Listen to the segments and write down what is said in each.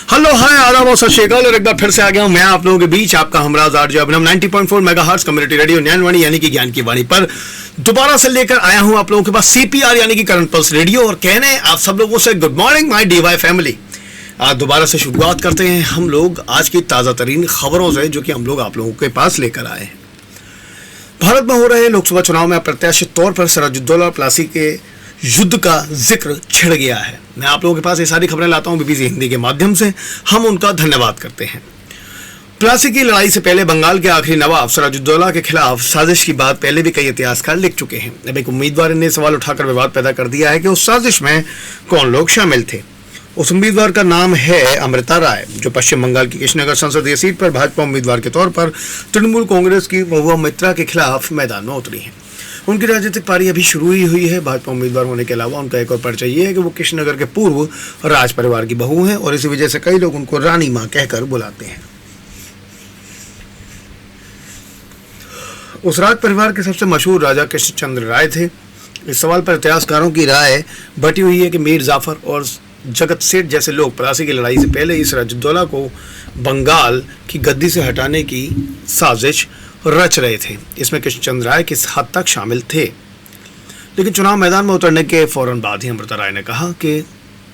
Hello hi आदाब और सत श्री अकाल और एक बार फिर से आ गया हूं मैं आप लोगों के बीच आपका हमराज आरजे अभिनव 90.4 मेगाहर्ट्ज कम्युनिटी रेडियो ज्ञानवाणी यानी कि ज्ञान की वाणी पर दोबारा से लेकर आया हूं आप लोगों के पास सीपीआर यानी कि करंट पल्स रेडियो और कहने आप सब लोगों से good morning my DY family. आज दोबारा से शुरुआत करते हैं हम लोग आज की ताज़ा तरीन खबरों से जो कि हम लोग आप लोगों के पास लेकर आए हैं। भारत में हो रहे लोकसभा चुनाव में अप्रत्याशित तौर पर सिराजुद्दौला और प्लासी के युद्ध का जिक्र छिड़ गया है। मैं आप लोगों के पास ये सारी खबरें लाता हूं बीबीसी हिंदी के माध्यम से, हम उनका धन्यवाद करते हैं। प्लासी की लड़ाई से पहले बंगाल के आखिरी नवाब सिराजुद्दौला के खिलाफ साजिश की बात पहले भी कई इतिहासकार लिख चुके हैं। अब एक उम्मीदवार ने सवाल उठाकर विवाद पैदा कर दिया है कि उस साजिश में कौन लोग शामिल थे। उस उम्मीदवार का नाम है अमृता राय, जो पश्चिम बंगाल की कृष्णनगर संसदीय सीट पर भाजपा उम्मीदवार के तौर पर तृणमूल कांग्रेस की महुआ मित्रा के खिलाफ मैदान में उतरी है। उनकी राजनीतिक पारी अभी शुरू ही हुई है। भाजपा उम्मीदवार होने के अलावा उनका एक और परिचय ये है कि वो कृष्णनगर के पूर्व राज परिवार की बहू हैं और इसी वजह से कई लोग उनको रानी मां कहकर बुलाते हैं। उस राज परिवार के सबसे मशहूर राजा कृष्णचंद्र राय थे। इस सवाल पर इतिहासकारों की राय बटी हुई है कि मीर जाफर और जगत सेठ जैसे लोग प्लासी की लड़ाई से पहले ही सिराजुद्दौला को बंगाल की गद्दी से हटाने की साजिश रच रहे थे। इसमें कृष्णचंद्र राय किस हद तक शामिल थे, लेकिन चुनाव मैदान में उतरने के फौरन बाद ही अमृता राय ने कहा कि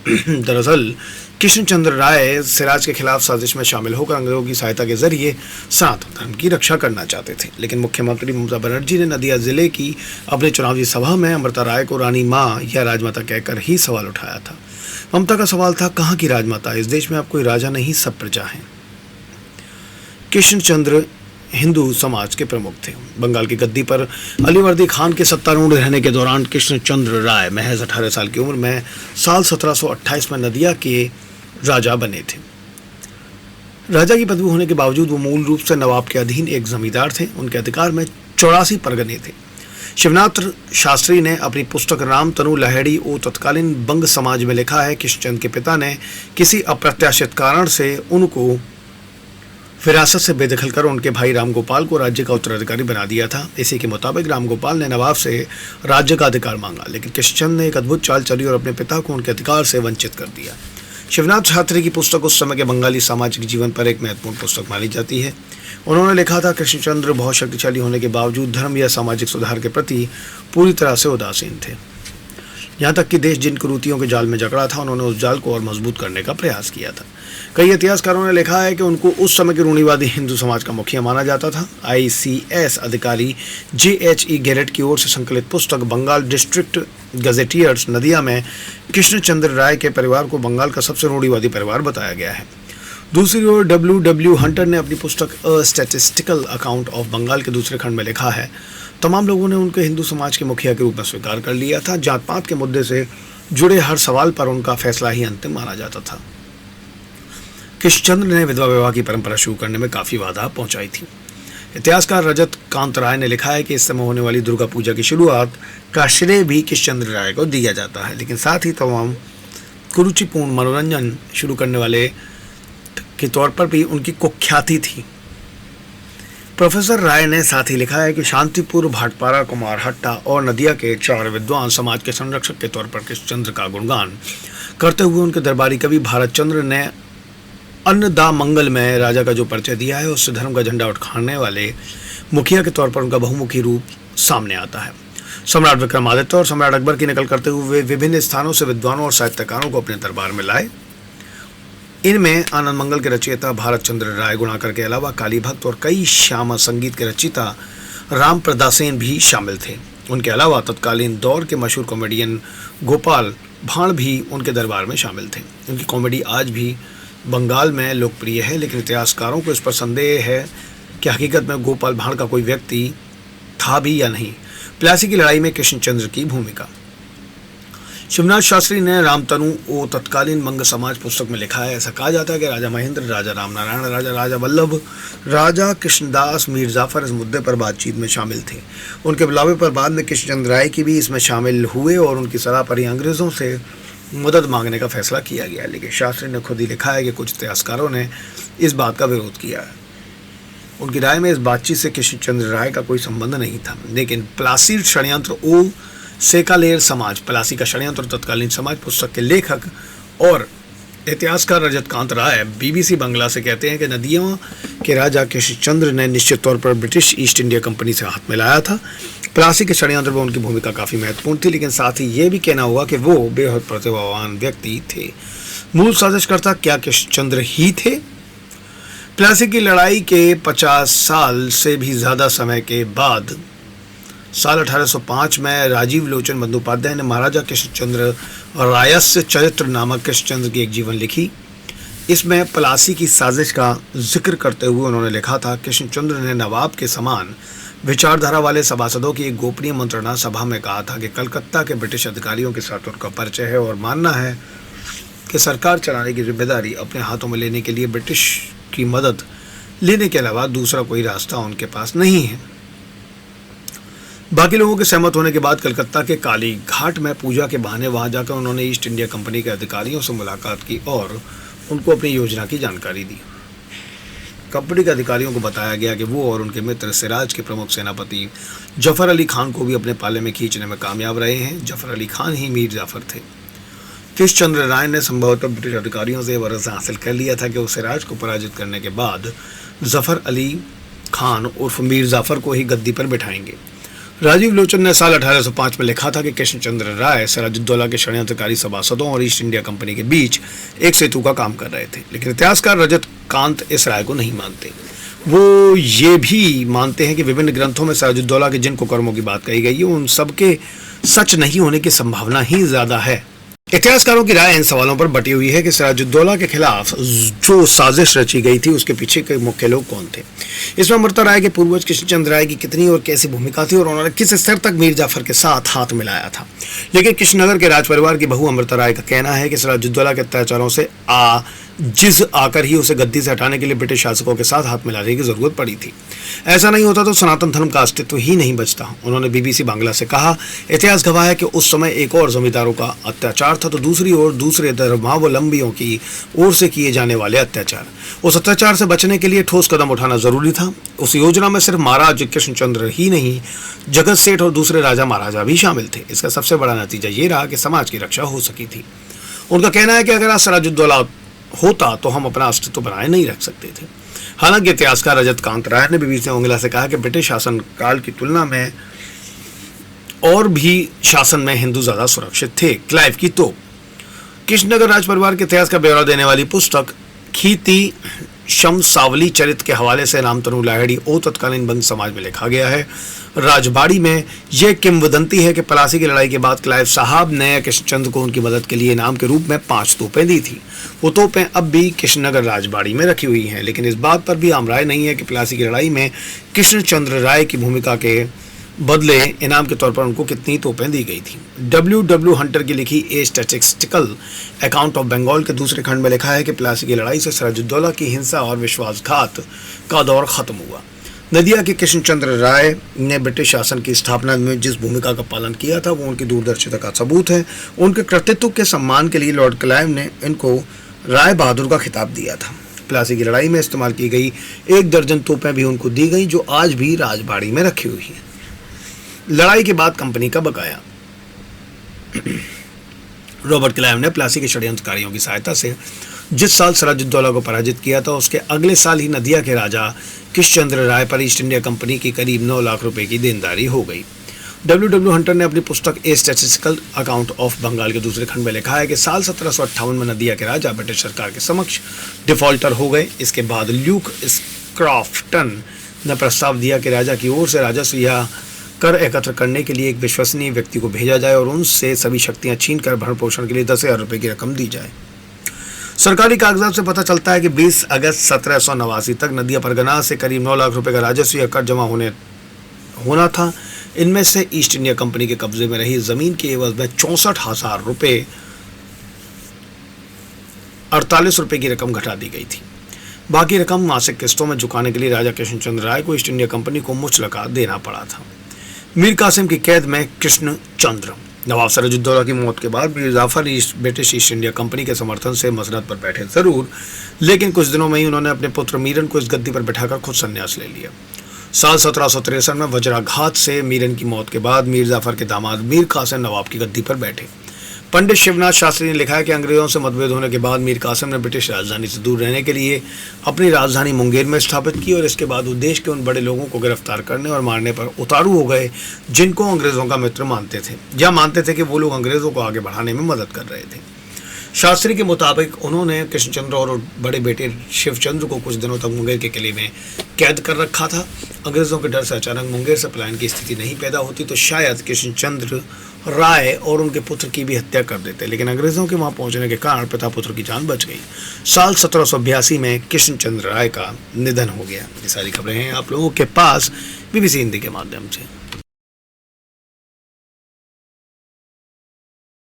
दरअसल कृष्णचंद्र राय सिराज के खिलाफ साजिश में शामिल होकर अंग्रेजों की सहायता के जरिए सनातन धर्म की रक्षा करना चाहते थे। लेकिन मुख्यमंत्री ममता बनर्जी ने नदिया जिले की अपनी चुनावी सभा में अमृता राय को रानी माँ या राजमाता कहकर ही सवाल उठाया था। ममता का सवाल था, कहाँ की राजमाता, इस देश में आप कोई राजा नहीं सब प्रजा हैं। कृष्णचंद्र हिंदू समाज के प्रमुख थे। बंगाल की गद्दी पर अलीवर्दी खान के सत्तारूढ़ रहने के दौरान कृष्णचंद्र राय महज 18 साल की उम्र में साल 1728 में नदिया के राजा बने थे। राजा की पदवी होने के बावजूद वो मूल रूप से नवाब के अधीन एक जमींदार थे। उनके अधिकार में 84 परगने थे। शिवनाथ शास्त्री ने अपनी पुस्तक रामतनु लहड़ी ओ तत्कालीन बंग समाज में लिखा है, कृष्णचंद्र के पिता ने किसी अप्रत्याशित कारण से उनको विरासत से बेदखल कर उनके भाई रामगोपाल को राज्य का उत्तराधिकारी बना दिया था। इसी के मुताबिक रामगोपाल ने नवाब से राज्य का अधिकार मांगा, लेकिन कृष्णचंद्र ने एक अद्भुत चाल चली और अपने पिता को उनके अधिकार से वंचित कर दिया। शिवनाथ शास्त्री की पुस्तक उस समय के बंगाली सामाजिक जीवन पर एक महत्वपूर्ण पुस्तक मानी जाती है। उन्होंने लिखा था, कृष्णचंद्र बहुत शक्तिशाली होने के बावजूद धर्म या सामाजिक सुधार के प्रति पूरी तरह से उदासीन थे। यहाँ तक कि देश जिन कुरीतियों के जाल में जकड़ा था, उन्होंने उस जाल को और मजबूत करने का प्रयास किया था। कई इतिहासकारों ने लिखा है कि उनको उस समय के रूढ़िवादी हिंदू समाज का मुखिया माना जाता था। ICS अधिकारी JHE गेरेट की ओर से संकलित पुस्तक बंगाल डिस्ट्रिक्ट गजेटियर्स नदिया में कृष्णचंद्र राय के परिवार को बंगाल का सबसे रूढ़िवादी परिवार बताया गया है। दूसरी ओर W हंटर ने अपनी पुस्तक a statistical account of Bengal के दूसरे खंड में लिखा है, तमाम लोगों ने उनके हिंदू समाज के मुखिया के रूप में स्वीकार कर लिया था। जात पात के मुद्दे से जुड़े हर सवाल पर उनका फैसला ही अंतिम माना जाता था। कृष्णचंद्र ने विधवा विवाह की परंपरा शुरू करने में काफ़ी बाधा पहुंचाई थी। इतिहासकार रजत कांत राय ने लिखा है कि इस समय होने वाली दुर्गा पूजा की शुरुआत का श्रेय भी कृष्णचंद्र राय को दिया जाता है, लेकिन साथ ही तमाम कुरुचिपूर्ण मनोरंजन शुरू करने वाले के तौर पर भी उनकी कुख्याति थी। प्रोफेसर राय ने साथ ही लिखा है कि शांतिपुर, भाटपारा, कुमारहट्टा और नदिया के 4 विद्वान समाज के संरक्षक के तौर पर कृष्णचंद्र का गुणगान करते हुए उनके दरबारी कवि भारत चंद्र ने अन्नदामंगल में राजा का जो परिचय दिया है, उससे धर्म का झंडा उठाने वाले मुखिया के तौर पर उनका बहुमुखी रूप सामने आता है। सम्राट विक्रमादित्य और सम्राट अकबर की नकल करते हुए विभिन्न स्थानों से विद्वानों और साहित्यकारों को अपने दरबार में लाए। इनमें आनंद मंगल के रचयिता भारत चंद्र राय गुणाकर के अलावा काली भक्त और कई श्यामा संगीत के रचयिता राम प्रदासेन भी शामिल थे। उनके अलावा तत्कालीन दौर के मशहूर कॉमेडियन गोपाल भांड़ भी उनके दरबार में शामिल थे। उनकी कॉमेडी आज भी बंगाल में लोकप्रिय है, लेकिन इतिहासकारों को इस पर संदेह है कि हकीकत में गोपाल भांड़ का कोई व्यक्ति था भी या नहीं। प्लासी की लड़ाई में कृष्णचंद्र की भूमिका। शिवनाथ शास्त्री ने रामतनु ओ तत्कालीन मंग समाज पुस्तक में लिखा है, ऐसा कहा जाता है कि राजा महेंद्र, राजा रामनारायण, राजा वल्लभ, राजा कृष्णदास, मीर जाफर इस मुद्दे पर बातचीत में शामिल थे। उनके बुलावे पर बाद में कृष्णचंद्र राय की भी इसमें शामिल हुए और उनकी सलाह पर ही अंग्रेज़ों से मदद मांगने का फैसला किया गया। लेकिन शास्त्री ने खुद ही लिखा है कि कुछ इतिहासकारों ने इस बात का विरोध किया है। उनकी राय में इस बातचीत से कृष्णचंद्र राय का कोई संबंध नहीं था। लेकिन प्लासी षड्यंत्र ओ सेकालेर समाज, प्लासी का षड्यंत्र तत्कालीन समाज पुस्तक के लेखक और इतिहासकार रजत कांत राय बीबीसी बंगला से कहते हैं कि नदियों के राजा कृष्णचंद्र ने निश्चित तौर पर ब्रिटिश ईस्ट इंडिया कंपनी से हाथ मिलाया था। प्लासी के षड्यंत्र में उनकी भूमिका काफी महत्वपूर्ण थी, लेकिन साथ ही ये भी कहना होगा कि वो बेहद प्रतिभावान व्यक्ति थे। मूल साजिशकर्ता क्या कृष्णचंद्र ही थे? प्लासी की लड़ाई के 50 साल से भी ज्यादा समय के बाद साल 1805 में राजीव लोचन बंदोपाध्याय ने महाराजा कृष्णचंद्र रायस्य चरित्र नामक कृष्णचंद्र की एक जीवन लिखी। इसमें प्लासी की साजिश का जिक्र करते हुए उन्होंने लिखा था, कृष्णचंद्र ने नवाब के समान विचारधारा वाले सभासदों की एक गोपनीय मंत्रणा सभा में कहा था कि कलकत्ता के ब्रिटिश अधिकारियों के साथ उनका परिचय है और मानना है कि सरकार चलाने की जिम्मेदारी अपने हाथों में लेने के लिए ब्रिटिश की मदद लेने के अलावा दूसरा कोई रास्ता उनके पास नहीं है। बाकी लोगों के सहमत होने के बाद कलकत्ता के काली घाट में पूजा के बहाने वहां जाकर उन्होंने ईस्ट इंडिया कंपनी के अधिकारियों से मुलाकात की और उनको अपनी योजना की जानकारी दी। कंपनी के अधिकारियों को बताया गया कि वो और उनके मित्र सिराज के प्रमुख सेनापति जफर अली खान को भी अपने पाले में खींचने में कामयाब रहे हैं। जफर अली खान ही मीर जाफर थे। कृष्णचंद्र राय ने संभवतः ब्रिटिश अधिकारियों से भरोसा हासिल कर लिया था कि वो सिराज को पराजित करने के बाद जफर अली खान उर्फ मीर जाफर को ही गद्दी पर बिठाएंगे। राजीव लोचन ने साल 1805 में लिखा था कि कृष्णचंद्र राय सिराजुद्दौला के षड्यंत्रकारी सभासदों और ईस्ट इंडिया कंपनी के बीच एक सेतु का काम कर रहे थे, लेकिन इतिहासकार रजत कांत इस राय को नहीं मानते। वो ये भी मानते हैं कि विभिन्न ग्रंथों में सिराजुद्दौला के जिन कुकर्मों की बात कही गई है उन सबके सच नहीं होने की संभावना ही ज्यादा है। इतिहासकारों की राय इन सवालों पर बटी हुई है कि सिराजुद्दौला के खिलाफ जो साजिश रची गई थी उसके पीछे के मुख्य लोग कौन थे। इसमें अमृता राय के पूर्वज कृष्णचंद्र राय की कितनी और कैसी भूमिका थी और उन्होंने किस स्तर तक मीर जाफर के साथ हाथ मिलाया था। लेकिन कृष्णनगर के राज परिवार की बहू अमृता राय का कहना है कि सिराजुद्दौला के अत्याचारों से जिस आकर ही उसे गद्दी से हटाने के लिए ब्रिटिश शासकों के साथ हाथ मिलाने की जरूरत पड़ी थी। ऐसा नहीं होता तो सनातन धर्म का अस्तित्व ही नहीं बचता। उन्होंने बीबीसी बांग्ला से कहा, इतिहास गवाह है कि उस समय एक और जमींदारों का अत्याचार था तो दूसरी ओर दूसरे धर्मावलंबियों की ओर से किए जाने वाले अत्याचार। उस अत्याचार से बचने के लिए ठोस कदम उठाना जरूरी था। उस योजना में सिर्फ महाराज कृष्णचंद्र ही नहीं, जगत सेठ और दूसरे राजा महाराजा भी शामिल थे। इसका सबसे बड़ा नतीजा ये रहा कि समाज की रक्षा हो सकी थी। उनका कहना है कि अगर आज सिराजुद्दौला होता तो हम अपना अस्तित्व बनाए नहीं रख सकते थे। हालांकि इतिहासकार रजत कांत राय ने बीबीसी बांग्ला से कहा कि ब्रिटिश शासन काल की तुलना में और भी शासन में हिंदू ज्यादा सुरक्षित थे। क्लाइव की तोप। कृष्णनगर राज परिवार के इतिहास का ब्यौरा देने वाली पुस्तक खीती शमसावली चरित्र के हवाले से रामतनु लाहिड़ी ओ तत्कालीन बंग समाज में लिखा गया है। राजबाड़ी में यह किंवदंती है कि प्लासी की लड़ाई के बाद क्लाइव साहब ने कृष्णचंद्र को उनकी मदद के लिए इनाम के रूप में 5 तोपें दी थी। वो तोपें अब भी कृष्णनगर राजबाड़ी में रखी हुई हैं, लेकिन इस बात पर भी आम राय नहीं है कि प्लासी की लड़ाई में कृष्णचंद्र राय की भूमिका के बदले इनाम के तौर पर उनको कितनी तोपें दी गई थी। W. हंटर की लिखी a statistical account of Bengal के दूसरे खंड में लिखा है कि प्लासी की लड़ाई से सिराजुद्दौला की हिंसा और विश्वासघात का दौर खत्म हुआ। नदिया के कृष्णचंद्र राय ने ब्रिटिश शासन की स्थापना में जिस भूमिका का पालन किया था वो उनकी दूरदर्शिता का सबूत है। उनके कृतित्व के सम्मान के लिए लॉर्ड क्लाइव ने इनको राय बहादुर का खिताब दिया था। प्लासी की लड़ाई में इस्तेमाल की गई 1 दर्जन तोपें भी उनको दी गई जो आज भी राजबाड़ी में रखी हुई हैं। लड़ाई के बाद कंपनी का बकाया। रॉबर्ट क्लाइव ने प्लासी के षड्यंत्रकारियों की सहायता से जिस साल सिराजुद्दौला को पराजित किया था उसके अगले साल ही नदिया के राजा कृष्णचंद्र राय पर ईस्ट इंडिया कंपनी की करीब 9 लाख रुपए की देनदारी हो गई। W. हंटर ने अपनी पुस्तक a statistical account of Bengal के दूसरे खंड में लिखा है कि साल 1758 में नदिया के राजा ब्रिटिश सरकार के समक्ष डिफॉल्टर हो गए। इसके बाद ल्यूक स्क्रॉफ्टन ने प्रस्ताव दिया कि राजा की ओर से राजस्व या कर एकत्र करने के लिए एक विश्वसनीय व्यक्ति को भेजा जाए और उनसे सभी शक्तियां छीनकर भरण पोषण के लिए 10,000 रुपए की रकम दी जाए। सरकारी कागजात से पता चलता है कि 20 अगस्त 1789 तक नदिया परगना से करीब 9 लाख रुपए का राजस्व या कर जमा होना था। इनमें से ईस्ट इंडिया कंपनी के कब्जे में रही जमीन के एवज में 64,000 रुपए 48 रुपए की रकम घटा दी गई थी। बाकी रकम मासिक किस्तों में चुकाने के लिए राजा कृष्णचंद्र राय को ईस्ट इंडिया कंपनी को मुचलका देना पड़ा था। मीर कासिम की कैद में कृष्णचंद्र। नवाब सिराजुद्दौला की मौत के बाद Mir Jafar British East India company के समर्थन से मसनद पर बैठे जरूर, लेकिन कुछ दिनों में ही उन्होंने अपने पुत्र मीरन को इस गद्दी पर बैठाकर खुद संन्यास ले लिया। साल 1763 में वज्राघात से मीरन की मौत के बाद मीर जाफर के दामाद मीर कासिम नवाब की गद्दी पर बैठे। पंडित शिवनाथ शास्त्री ने लिखा है कि अंग्रेजों से मतभेद होने के बाद मीर कासिम ने ब्रिटिश राजधानी से दूर रहने के लिए अपनी राजधानी मुंगेर में स्थापित की और इसके बाद वो देश के उन बड़े लोगों को गिरफ्तार करने और मारने पर उतारू हो गए जिनको अंग्रेजों का मित्र मानते थे या मानते थे कि वो लोग अंग्रेजों को आगे बढ़ाने में मदद कर रहे थे। शास्त्री के मुताबिक उन्होंने कृष्णचंद्र और बड़े बेटे शिवचंद्र को कुछ दिनों तक मुंगेर के किले में कैद कर रखा था। अंग्रेजों के डर से अचानक मुंगेर से पलायन की स्थिति नहीं पैदा होती तो शायद कृष्णचंद्र राय और उनके पुत्र की भी हत्या कर देते, लेकिन अंग्रेजों के वहां पहुंचने के कारण पिता पुत्र की जान बच गई। साल 1782 में कृष्णचंद्र राय का निधन हो गया। ये सारी खबरें हैं आप लोगों के पास BBC हिंदी के माध्यम से।